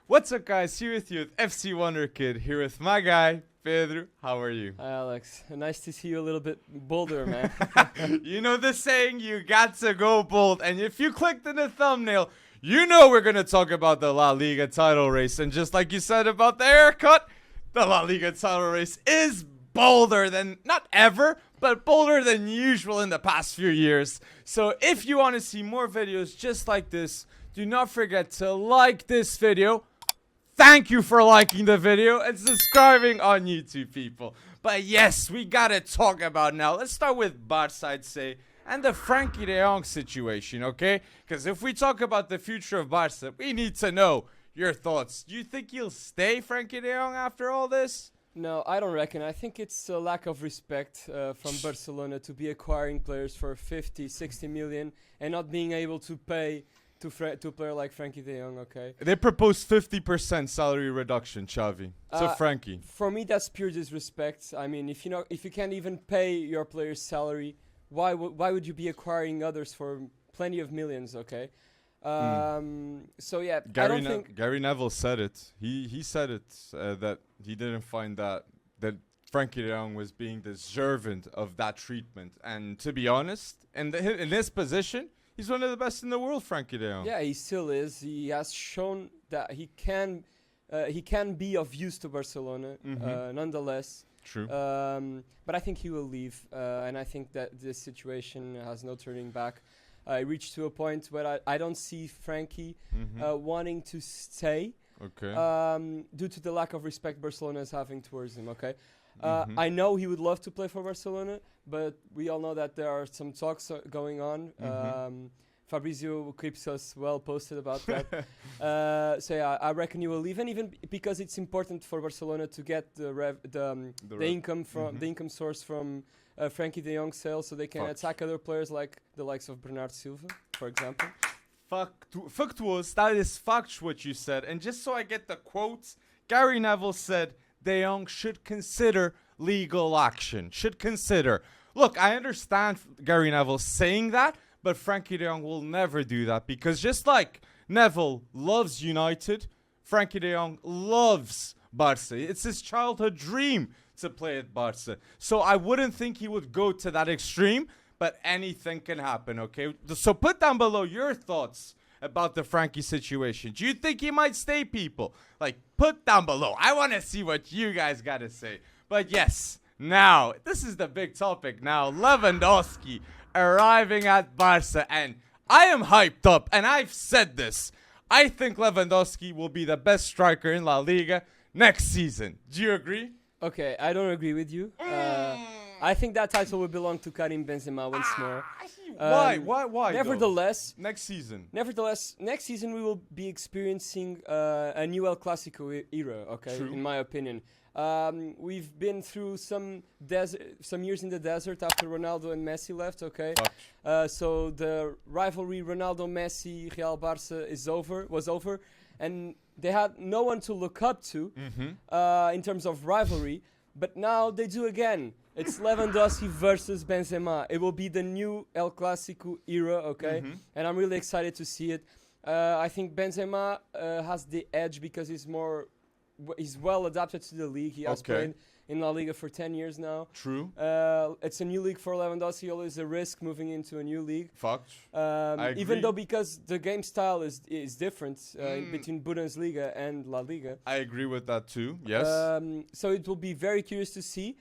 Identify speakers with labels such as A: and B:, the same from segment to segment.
A: What's up, guys? Here with you with FC Wonder Kid. Here with my guy Pedro. How are you?
B: Hi, Alex. Nice to see you a little bit bolder, man.
A: You know the saying, you got to go bold. And if you clicked in the thumbnail, you know we're going to talk about the La Liga title race. And just like you said about the haircut, the La Liga title race is bolder than, not ever, but bolder than usual in the past few years. So if you want to see more videos just like this, do not forget to like this video. Thank you for liking the video and subscribing on YouTube, people. But yes, we gotta talk about now. Let's start with Barca, I'd say, and the Frankie de Jong situation, okay? Because if we talk about the future of Barca, we need to know your thoughts. Do you think he'll stay, Frankie de Jong, after all this?
B: No, I don't reckon. I think it's a lack of respect from Barcelona to be acquiring players for 50, 60 million and not being able to pay to a player like Frankie de Jong, okay?
A: They proposed 50% salary reduction, Xavi. So Frankie.
B: For me, that's pure disrespect. I mean, if you can't even pay your player's salary, why would you be acquiring others for plenty of millions, okay? So yeah, I don't think
A: Gary Neville said it. He said it that he didn't find that Frankie de Jong was being deserving of that treatment. And to be honest, in this position, he's one of the best in the world, Frankie de Jong.
B: Yeah, he still is. He has shown that he can be of use to Barcelona, nonetheless.
A: True.
B: But I think he will leave, and I think that this situation has no turning back. I reached to a point where I don't see Frankie wanting to stay.
A: Okay.
B: Due to the lack of respect Barcelona is having towards him. Okay. I know he would love to play for Barcelona, but we all know that there are some talks going on. Fabrizio keeps us well posted about that. So yeah, I reckon he will leave, and even because it's important for Barcelona to get the income from the income source from Frankie de Jong sales, so they can attack other players like the likes of Bernardo Silva, for example.
A: Factuous, that is fact what you said. And just so I get the quotes, Gary Neville said De Jong should consider legal action. Should consider. Look, I understand Gary Neville saying that, but Frankie de Jong will never do that, because just like Neville loves United, Frankie de Jong loves Barca. It's his childhood dream to play at Barca. So I wouldn't think he would go to that extreme, but anything can happen, okay? So put down below your thoughts about the Frankie situation. Do you think he might stay, people? Like, put down below. I want to see what you guys got to say. But yes, now, this is the big topic now. Lewandowski arriving at Barca, and I am hyped up, and I've said this. I think Lewandowski will be the best striker in La Liga next season. Do you agree?
B: Okay, I don't agree with you. I think that title will belong to Karim Benzema once more.
A: Why?
B: Nevertheless,
A: next season
B: we will be experiencing a new El Clásico era. Okay,
A: True.
B: In my opinion, we've been through some years in the desert after Ronaldo and Messi left. Okay, so the rivalry Ronaldo-Messi Real Barca was over, and they had no one to look up to in terms of rivalry. But now they do again. It's Lewandowski versus Benzema. It will be the new El Clásico era, okay? And I'm really excited to see it. I think Benzema has the edge because he's well adapted to the league. He has played in La Liga for 10 years now.
A: True.
B: It's a new league for Lewandowski. Always a risk moving into a new league.
A: Fact. I agree.
B: Even though because the game style is different between Bundesliga and La Liga.
A: I agree with that too. Yes.
B: So it will be very curious to see.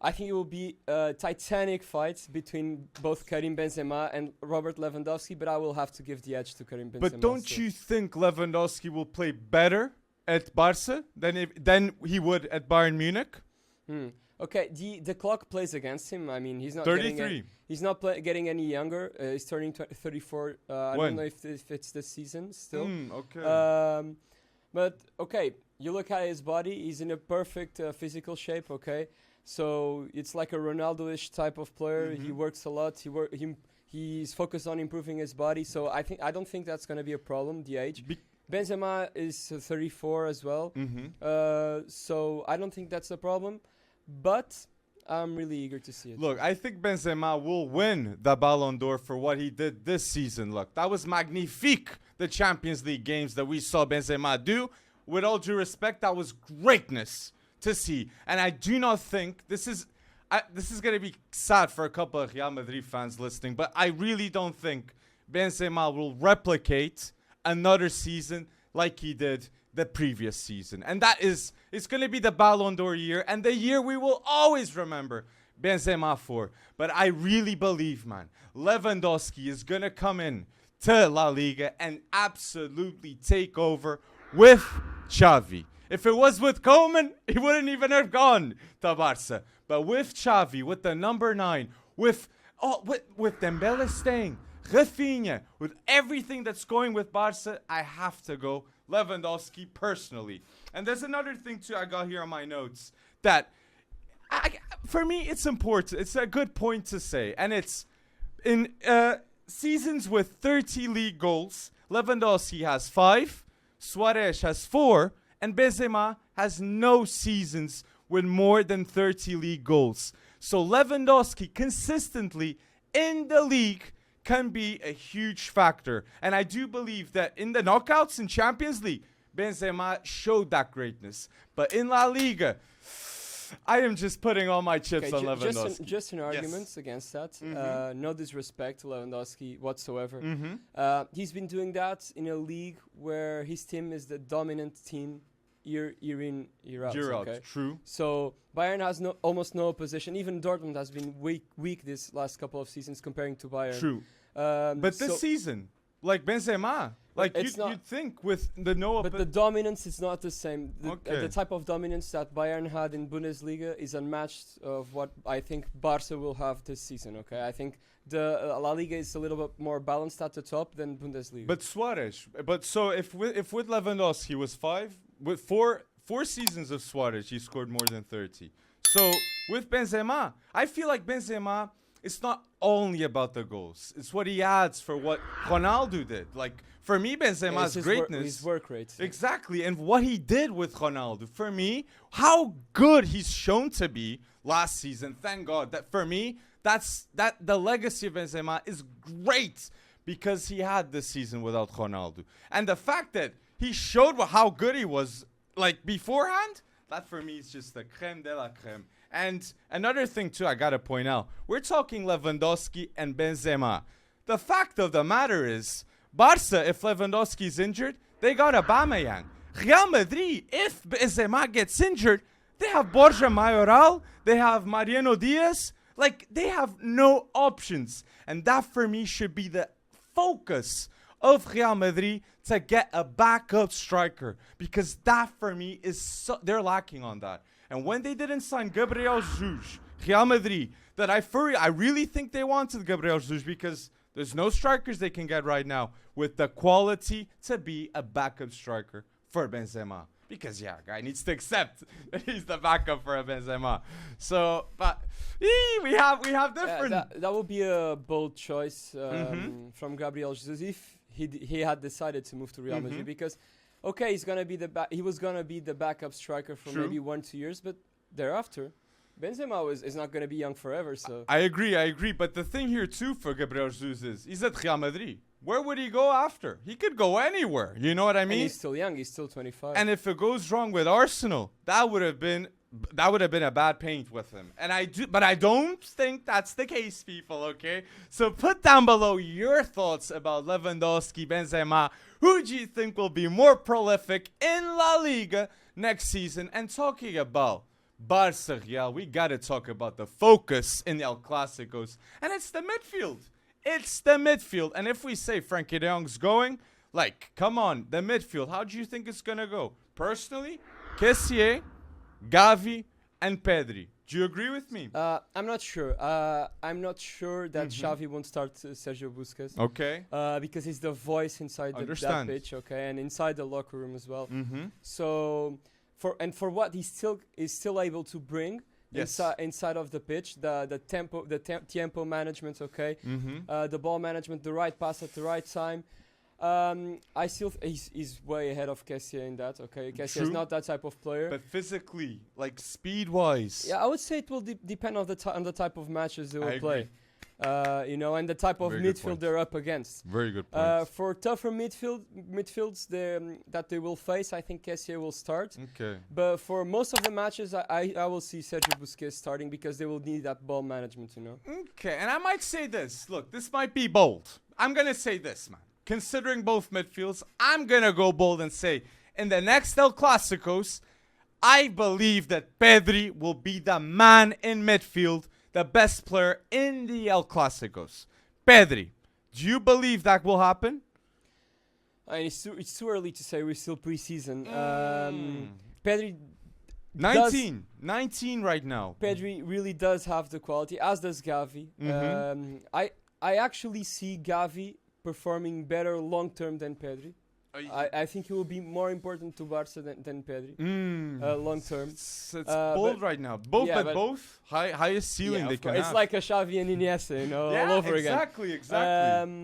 B: I think it will be a titanic fight between both Karim Benzema and Robert Lewandowski, but I will have to give the edge to Karim Benzema.
A: But don't you think Lewandowski will play better at Barca than he would at Bayern Munich?
B: Okay, the clock plays against him. I mean, he's not
A: 33.
B: He's not getting any younger. He's turning 34. I don't know if it's this season still.
A: Okay.
B: But okay, you look at his body. He's in a perfect physical shape. Okay, so it's like a Ronaldo-ish type of player. He works a lot. He's focused on improving his body. So I don't think that's going to be a problem. The age. Benzema is 34 as well. So I don't think that's a problem. But I'm really eager to see it.
A: Look, I think Benzema will win the Ballon d'Or for what he did this season. Look, that was magnifique, the Champions League games that we saw Benzema do. With all due respect, that was greatness to see. And I do not think this is going to be sad for a couple of Real Madrid fans listening, but I really don't think Benzema will replicate another season like he did the previous season. And it's going to be the Ballon d'Or year and the year we will always remember Benzema for. But I really believe, man, Lewandowski is going to come in to La Liga and absolutely take over with Xavi. If it was with Koeman, he wouldn't even have gone to Barca. But with Xavi, with the number 9, with Dembele staying, Rafinha, with everything that's going with Barca, I have to go Lewandowski personally. And there's another thing too I got here on my notes that for me it's important. It's a good point to say. And it's in seasons with 30 league goals, Lewandowski has 5, Suarez has 4, and Benzema has no seasons with more than 30 league goals. So Lewandowski consistently in the league can be a huge factor. And I do believe that in the knockouts in Champions League, Benzema showed that greatness. But in La Liga, I am just putting all my chips on Lewandowski.
B: Just an argument against that. No disrespect to Lewandowski whatsoever. He's been doing that in a league where his team is the dominant team year in, year out. Okay?
A: True.
B: So Bayern has almost no opposition. Even Dortmund has been weak this last couple of seasons comparing to Bayern.
A: True. But this season, like Benzema, like you'd think with the
B: But the dominance is not the same. The type of dominance that Bayern had in Bundesliga is unmatched of what I think Barca will have this season. Okay, I think the La Liga is a little bit more balanced at the top than Bundesliga.
A: But Suarez. But so if with Lewandowski was 5, with four seasons of Suarez, he scored more than 30. So with Benzema, I feel like Benzema, it's not only about the goals. It's what he adds for what Ronaldo did. Like, for me, Benzema's greatness.
B: His work rate.
A: Exactly. And what he did with Ronaldo. For me, how good he's shown to be last season. Thank God. That for me, the legacy of Benzema is great because he had this season without Ronaldo. And the fact that he showed how good he was, like, beforehand, that for me is just the creme de la creme. And another thing, too, I got to point out. We're talking Lewandowski and Benzema. The fact of the matter is, Barca, if Lewandowski is injured, they got Aubameyang. Real Madrid, if Benzema gets injured, they have Borja Mayoral, they have Mariano Diaz. Like, they have no options. And that, for me, should be the focus of Real Madrid to get a backup striker. Because that, for me, is they're lacking on that. And when they didn't sign Gabriel Jesus, Real Madrid, that I really think they wanted Gabriel Jesus because there's no strikers they can get right now with the quality to be a backup striker for Benzema. Because, guy needs to accept that he's the backup for a Benzema. So, but we have different.
B: That would be a bold choice from Gabriel Jesus if he had decided to move to Real Madrid because. Okay, he was gonna be the backup striker for maybe 1-2 years, but thereafter, Benzema is not gonna be young forever. So
A: I agree. But the thing here too for Gabriel Jesus is he's at Real Madrid. Where would he go after? He could go anywhere. You know what I mean?
B: And he's still young. He's still 25.
A: And if it goes wrong with Arsenal, that would have been a bad paint with him. But I don't think that's the case, people, okay? So put down below your thoughts about Lewandowski, Benzema. Who do you think will be more prolific in La Liga next season? And talking about Barca Real, we got to talk about the focus in El Clásicos. And it's the midfield. And if we say Frankie de Jong's going, like, come on, the midfield, how do you think it's going to go? Personally, Kessié, Gavi, and Pedri. Do you agree with me?
B: I'm not sure. I'm not sure that Xavi won't start Sergio Busquets.
A: Okay.
B: Because he's the voice inside that pitch, okay, and inside the locker room as well. So, for what he is still able to bring inside of the pitch, the tempo management, okay, the ball management, the right pass at the right time. I still he's way ahead of Kessie in that. Okay, Kessie is
A: True.
B: not that type of player.
A: But physically, like speed-wise.
B: Yeah, I would say it will depend on the type of matches they will play. You know, and the type of
A: Very good
B: midfield
A: point.
B: they're up against.
A: Very good point.
B: For tougher midfields that they will face, I think Kessie will start.
A: Okay.
B: But for most of the matches, I will see Sergio Busquets starting because they will need that ball management, you know.
A: Okay, and I might say this. Look, this might be bold. I'm going to say this, man. Considering both midfields, I'm going to go bold and say, in the next El Clásicos, I believe that Pedri will be the man in midfield, the best player in the El Clásicos. Pedri, do you believe that will happen?
B: I mean, it's too early to say. We're still preseason. Pedri
A: 19 right now.
B: Pedri really does have the quality, as does Gavi. I actually see Gavi performing better long term than Pedri. I think he will be more important to Barca than Pedri long term.
A: It's bold right now. Both highest ceiling they can have.
B: It's like a Xavi and Iniesta, you know, all over again.
A: Exactly.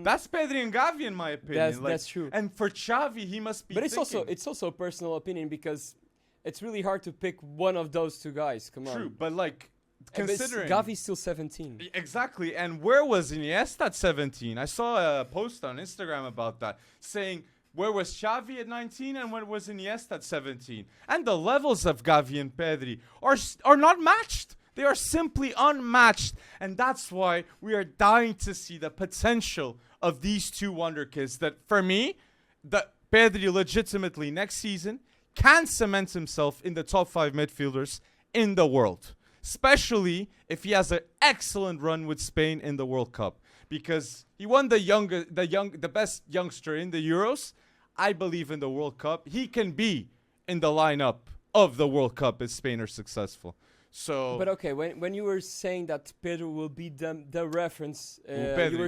A: That's Pedri and Gavi in my opinion.
B: That's true.
A: And for Xavi, he must be.
B: But it's also a personal opinion because it's really hard to pick one of those two guys. Come on.
A: True, but like considering
B: Gavi's still 17.
A: Exactly, and where was Iniesta at 17? I saw a post on Instagram about that saying. Where was Xavi at 19 and where was Iniesta at 17? And the levels of Gavi and Pedri are not matched. They are simply unmatched. And that's why we are dying to see the potential of these two wonder kids. That for me, that Pedri legitimately next season can cement himself in the top 5 midfielders in the world. Especially if he has an excellent run with Spain in the World Cup. Because he won the best youngster in the Euros. I believe in the World Cup. He can be in the lineup of the World Cup if Spain are successful. So,
B: but okay, when you were saying that Pedro will be the reference,
A: Pedri.
B: You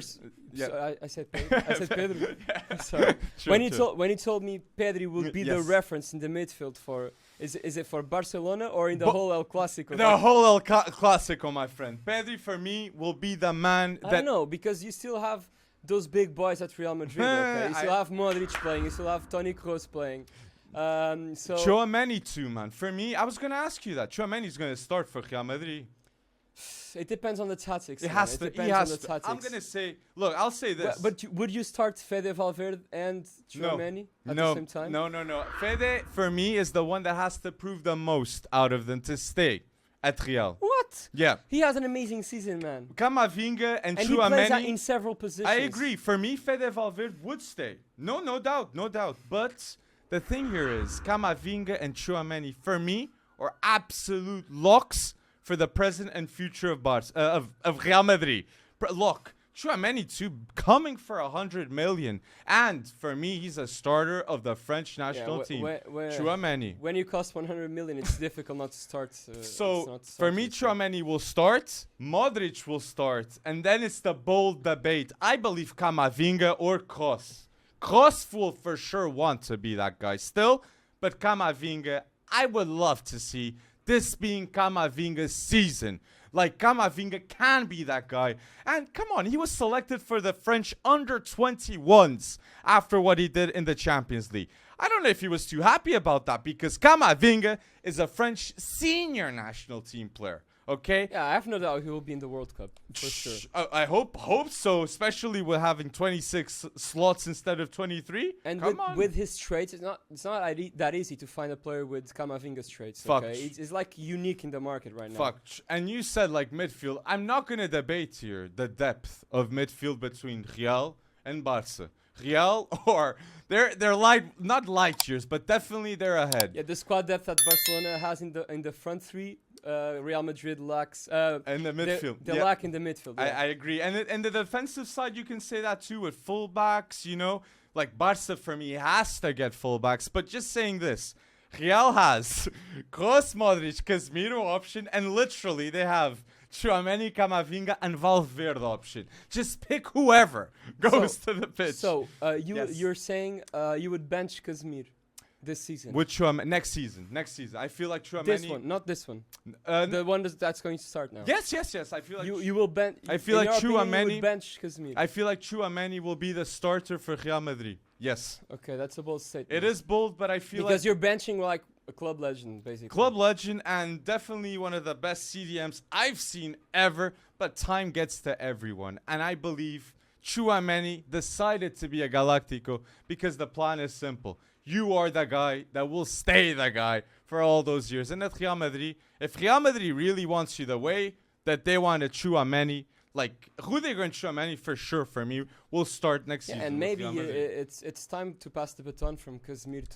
B: were I said Pedro. I said Pedro. Sorry.
A: Sure,
B: when he told me Pedri will be the reference in the midfield for is it for Barcelona or in the whole El Clásico?
A: The whole El Clásico, my friend. Pedri for me will be the man.
B: I don't know because you still have those big boys at Real Madrid. Okay, you still have Modric playing. You still have Toni Kroos playing. So
A: Tchouaméni too, man. For me, I was gonna ask you that. Tchouaméni's gonna start for Real Madrid.
B: It depends on the tactics.
A: It has to.
B: He has to.
A: I'm gonna say. Look, I'll say this.
B: But would you start Fede Valverde and Tchouaméni at the same time?
A: No. Fede for me is the one that has to prove the most out of them to stay at Real.
B: What?
A: Yeah.
B: He has an amazing season, man.
A: Camavinga and
B: Tchouaméni. He plays
A: Tchouaméni
B: in several positions.
A: I agree. For me, Fede Valverde would stay. No doubt. But the thing here is Camavinga and Tchouaméni, for me, are absolute locks for the present and future of Real Madrid. Look, Tchouaméni too, coming for 100 million. And for me, he's a starter of the French national team. Tchouaméni.
B: When you cost 100 million, it's difficult not to start.
A: For me, Tchouaméni will start, Modric will start, and then it's the bold debate. I believe Camavinga or Kroos. Kroos will for sure want to be that guy still, but Camavinga, I would love to see this being Camavinga's season. Like, Camavinga can be that guy. And come on, he was selected for the French under-21s after what he did in the Champions League. I don't know if he was too happy about that because Camavinga is a French senior national team player. Okay?
B: Yeah, I have no doubt he will be in the World Cup, for sure.
A: I hope so, especially with having 26 slots instead of 23.
B: And with his traits, it's not that easy to find a player with Camavinga's traits. Okay? It's like unique in the market right now.
A: And you said like midfield. I'm not going to debate here the depth of midfield between Real and Barca. Real, or they're not light years, but definitely they're ahead.
B: Yeah, the squad depth that Barcelona has in the front three, Real Madrid lacks.
A: In the midfield,
B: they lack in the midfield. Yeah.
A: I agree, and the defensive side, you can say that too with fullbacks. You know, like Barca for me has to get fullbacks. But just saying this, Real has Kroos, Modric, Casemiro option, and literally they have Tchouaméni, Camavinga, and Valverde option. Just pick whoever goes to the pitch.
B: So you're saying you would bench Casemiro this season.
A: With Chouameni, next season. I feel like Chouameni.
B: This one, not this one. The one that's going to start now.
A: Yes. I feel like
B: you will bench.
A: I feel like Chouameni.
B: Bench Casemiro.
A: I feel like Chouameni will be the starter for Real Madrid. Yes.
B: Okay, that's a bold statement.
A: It is bold, but I feel
B: because
A: like
B: you're benching like a club legend, basically.
A: Club legend and definitely one of the best CDMs I've seen ever. But time gets to everyone, and I believe Chouameni decided to be a Galactico because the plan is simple. You are the guy that will stay the guy for all those years. And at Real Madrid, if Real Madrid really wants you the way that they wanted Chouameni, like Rudiger and Chouameni for sure for me will start next season.
B: And maybe it's time to pass the baton from Casemiro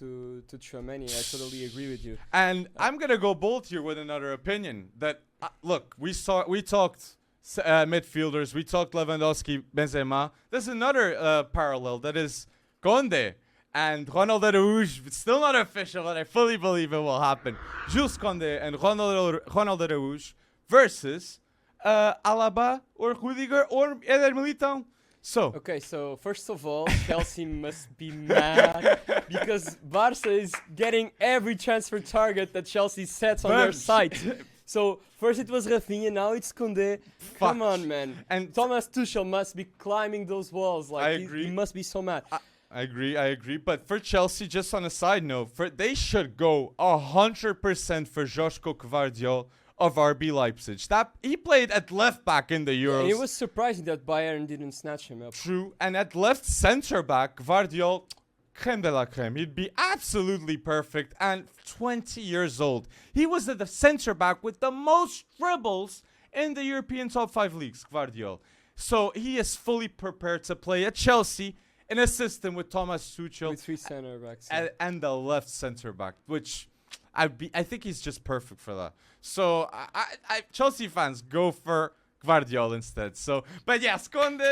B: to Chouameni. I totally agree with you.
A: And I'm gonna go bold here with another opinion. That look, we talked midfielders, we talked Lewandowski, Benzema. There's another parallel that is Conde and Ronald Araújo. It's still not official, but I fully believe it will happen. Jules Conde and Ronald Araújo versus Alaba or Rudiger or Eder Militão. So
B: okay, so first of all, Chelsea must be mad because Barca is getting every transfer target that Chelsea sets on their site. So first it was Rafinha, now it's Koundé. Come on, man. And Thomas Tuchel must be climbing those walls. Like
A: I agree.
B: He must be so mad.
A: I agree. But for Chelsea, just on a side note, they should go 100% for Joško Gvardiol of RB Leipzig. He played at left back in the Euros.
B: Yeah, it was surprising that Bayern didn't snatch him up.
A: True. And at left center back, Gvardiol, creme de la creme. He'd be absolutely perfect. And 20 years old. He was the center back with the most dribbles in the European top 5 leagues, Gvardiol. So he is fully prepared to play at Chelsea in a system with Thomas Tuchel.
B: With 3 center backs.
A: And the left center back, which I think he's just perfect for that. So Chelsea fans, go for Gvardiol instead. So, but yes, Conde.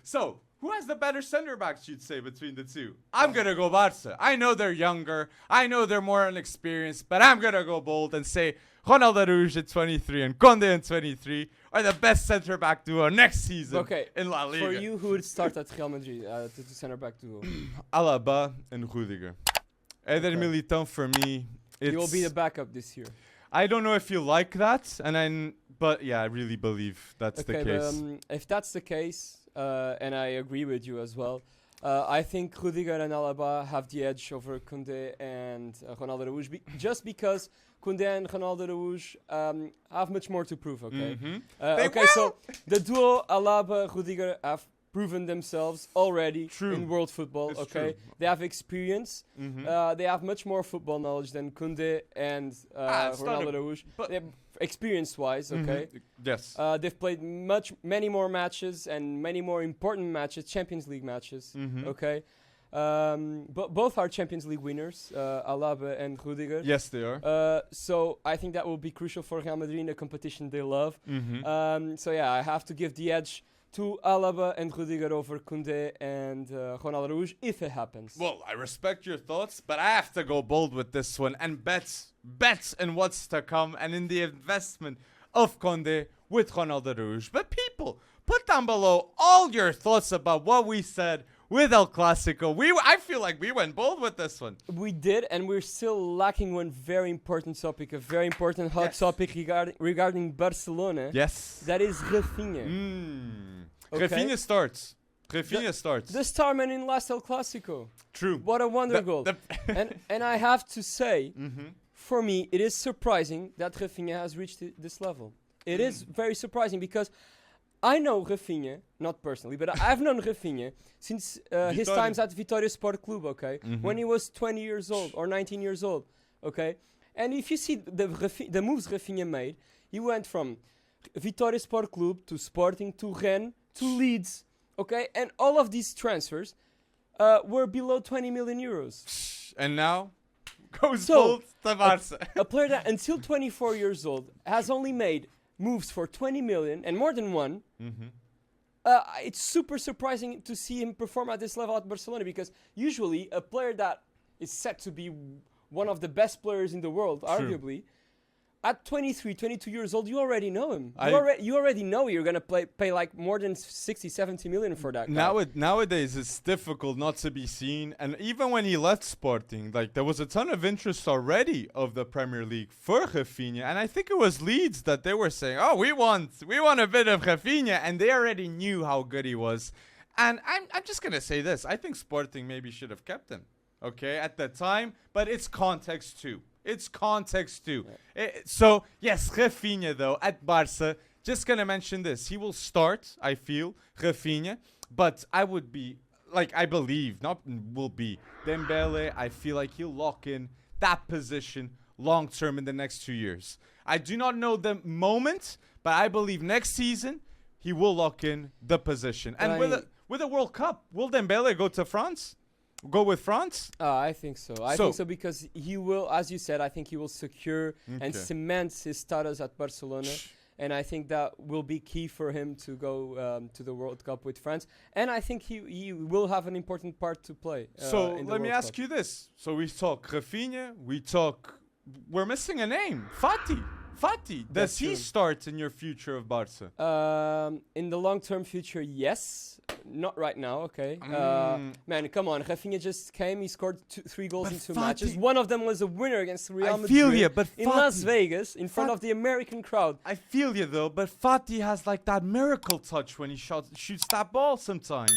A: So, who has the better center backs, you'd say, between the two? I'm going to go Barca. I know they're younger. I know they're more inexperienced. But I'm going to go bold and say Ronald Araújo at 23 and Conde at 23 are the best center back duo next season in La Liga.
B: For you, who would start at Real Madrid, the center back duo?
A: Alaba and Rudiger. Eder Militão for me.
B: He will be the backup this year.
A: I don't know if you like that, but yeah, I really believe that's the case.
B: If that's the case, and I agree with you as well, I think Rudiger and Alaba have the edge over Koundé and Ronald Araújo, just because Koundé and Ronald Araújo have much more to prove. Okay.
A: Mm-hmm.
B: So the duo Alaba-Rudiger have proven themselves already in world football.
A: It's
B: true. They have experience.
A: Mm-hmm.
B: They have much more football knowledge than Koundé and Ronald Araújo. Experience-wise, okay.
A: Yes.
B: They've played many more matches and many more important matches, Champions League matches.
A: Mm-hmm.
B: Okay. But both are Champions League winners, Alaba and Rudiger.
A: Yes, they are.
B: So I think that will be crucial for Real Madrid in a competition they love.
A: Mm-hmm.
B: So yeah, I have to give the edge to Alaba and Rudiger over Koundé and Ronald Araújo if it happens.
A: Well, I respect your thoughts, but I have to go bold with this one and bets in what's to come and in the investment of Koundé with Ronald Araújo. But people, put down below all your thoughts about what we said with El Clásico. I feel like we went bold with this one.
B: We did, and we're still lacking one very important topic, a very important hot topic regarding Barcelona.
A: Yes.
B: That is Rafinha.
A: Okay. Rafinha starts. The star man in last El Clásico.
B: True. What a wonder goal. And I have to say, for me, it is surprising that Rafinha has reached this level. It is very surprising because I know Rafinha, not personally, but I've known Rafinha since his times at Vitória Sport Clube, okay? When he was 20 years old or 19 years old, okay? And if you see the moves Rafinha made, he went from Vitória Sport Clube to Sporting to Rennes to Leeds, okay? And all of these transfers were below 20 million euros.
A: And now goes bold to Barca.
B: A player that until 24 years old has only made moves for 20 million and more than one. It's super surprising to see him perform at this level at Barcelona because usually a player that is set to be one of the best players in the world, arguably, At 23, 22 years old, you already know him.
A: I-
B: You already know you're going to pay like more than 60, 70 million for that guy.
A: Nowadays, it's difficult not to be seen. And even when he left Sporting, like there was a ton of interest already of the Premier League for Rafinha. And I think it was Leeds that they were saying, oh, we want a bit of Rafinha. And they already knew how good he was. And I'm just going to say this. I think Sporting maybe should have kept him, okay, at the time. But it's context too. It's context too. So, yes, Rafinha, though, at Barca, just going to mention this. He will start, I feel, Rafinha. But I would be, like, I believe, not will be, Dembele, I feel like he'll lock in that position long term in the next 2 years. I do not know the moment, but I believe next season he will lock in the position. And with a World Cup, will Dembele go to France? Go with France?
B: I think so. I think so because he will, as you said, I think he will secure and cement his status at Barcelona. And I think that will be key for him to go to the World Cup with France. And I think he will have an important part to play.
A: So let me ask you this. So we talk Rafinha, we're missing a name. Fati. Does he start in your future of Barca?
B: In the long-term future, yes. Not right now, okay. Man, come on. Rafinha just came. He scored 3 goals in 2 matches. One of them was a winner against Real Madrid.
A: I feel you, but
B: in Las Vegas, in front of the American crowd.
A: I feel you, though, but Fati has like that miracle touch when he shoots that ball sometimes.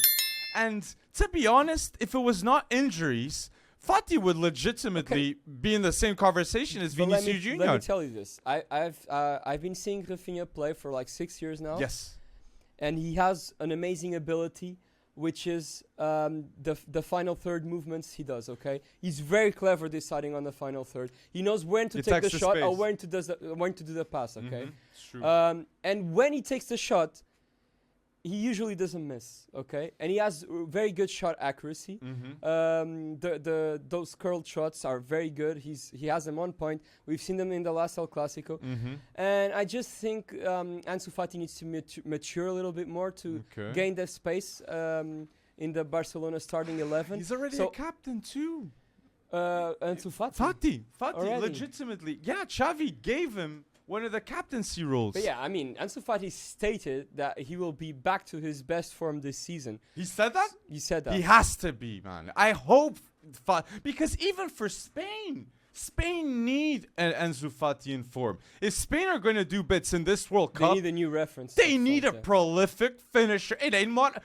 A: And to be honest, if it was not injuries, Fati would legitimately be in the same conversation as Vinicius Jr.
B: Let me tell you this. I've been seeing Rafinha play for like 6 years now.
A: Yes.
B: And he has an amazing ability, which is the final third movements he does, okay? He's very clever deciding on the final third. He knows when to take the shot or when to do the pass, okay?
A: It's true.
B: And when he takes the shot, he usually doesn't miss, okay? And he has very good shot accuracy. Those curled shots are very good. He has them on point. We've seen them in the last El Clásico. And I just think Ansu Fati needs to mature a little bit more to gain the space in the Barcelona starting 11.
A: He's already a captain too.
B: Ansu Fati.
A: Fati, legitimately. Yeah, Xavi gave him one of the captaincy roles.
B: But yeah, I mean, Ansu Fati stated that he will be back to his best form this season.
A: He said that?
B: He said that.
A: He has to be, man. I hope, because even for Spain need an Ansu Fati in form. If Spain are going to do bits in this World Cup,
B: they need a new reference.
A: They need a prolific finisher. It ain't Morata.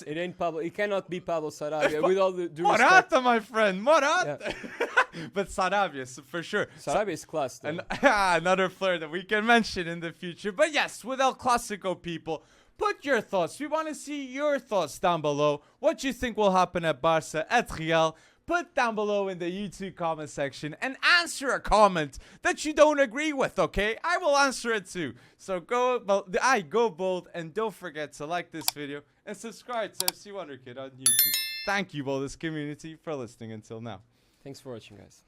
B: It ain't Pablo. It cannot be Pablo Sarabia. With all the due respect.
A: Morata, my friend, Morata. Yeah. But Sarabia, for sure.
B: Sarabia is class.
A: And another player that we can mention in the future. But yes, with El Clásico, people, put your thoughts. We want to see your thoughts down below. What you think will happen at Barca, at Real. Put down below in the YouTube comment section and answer a comment that you don't agree with, okay? I will answer it too. So go bold, and don't forget to like this video and subscribe to FC Wonder Kid on YouTube. Thank you, Boldest community, for listening until now.
B: Thanks for watching, guys.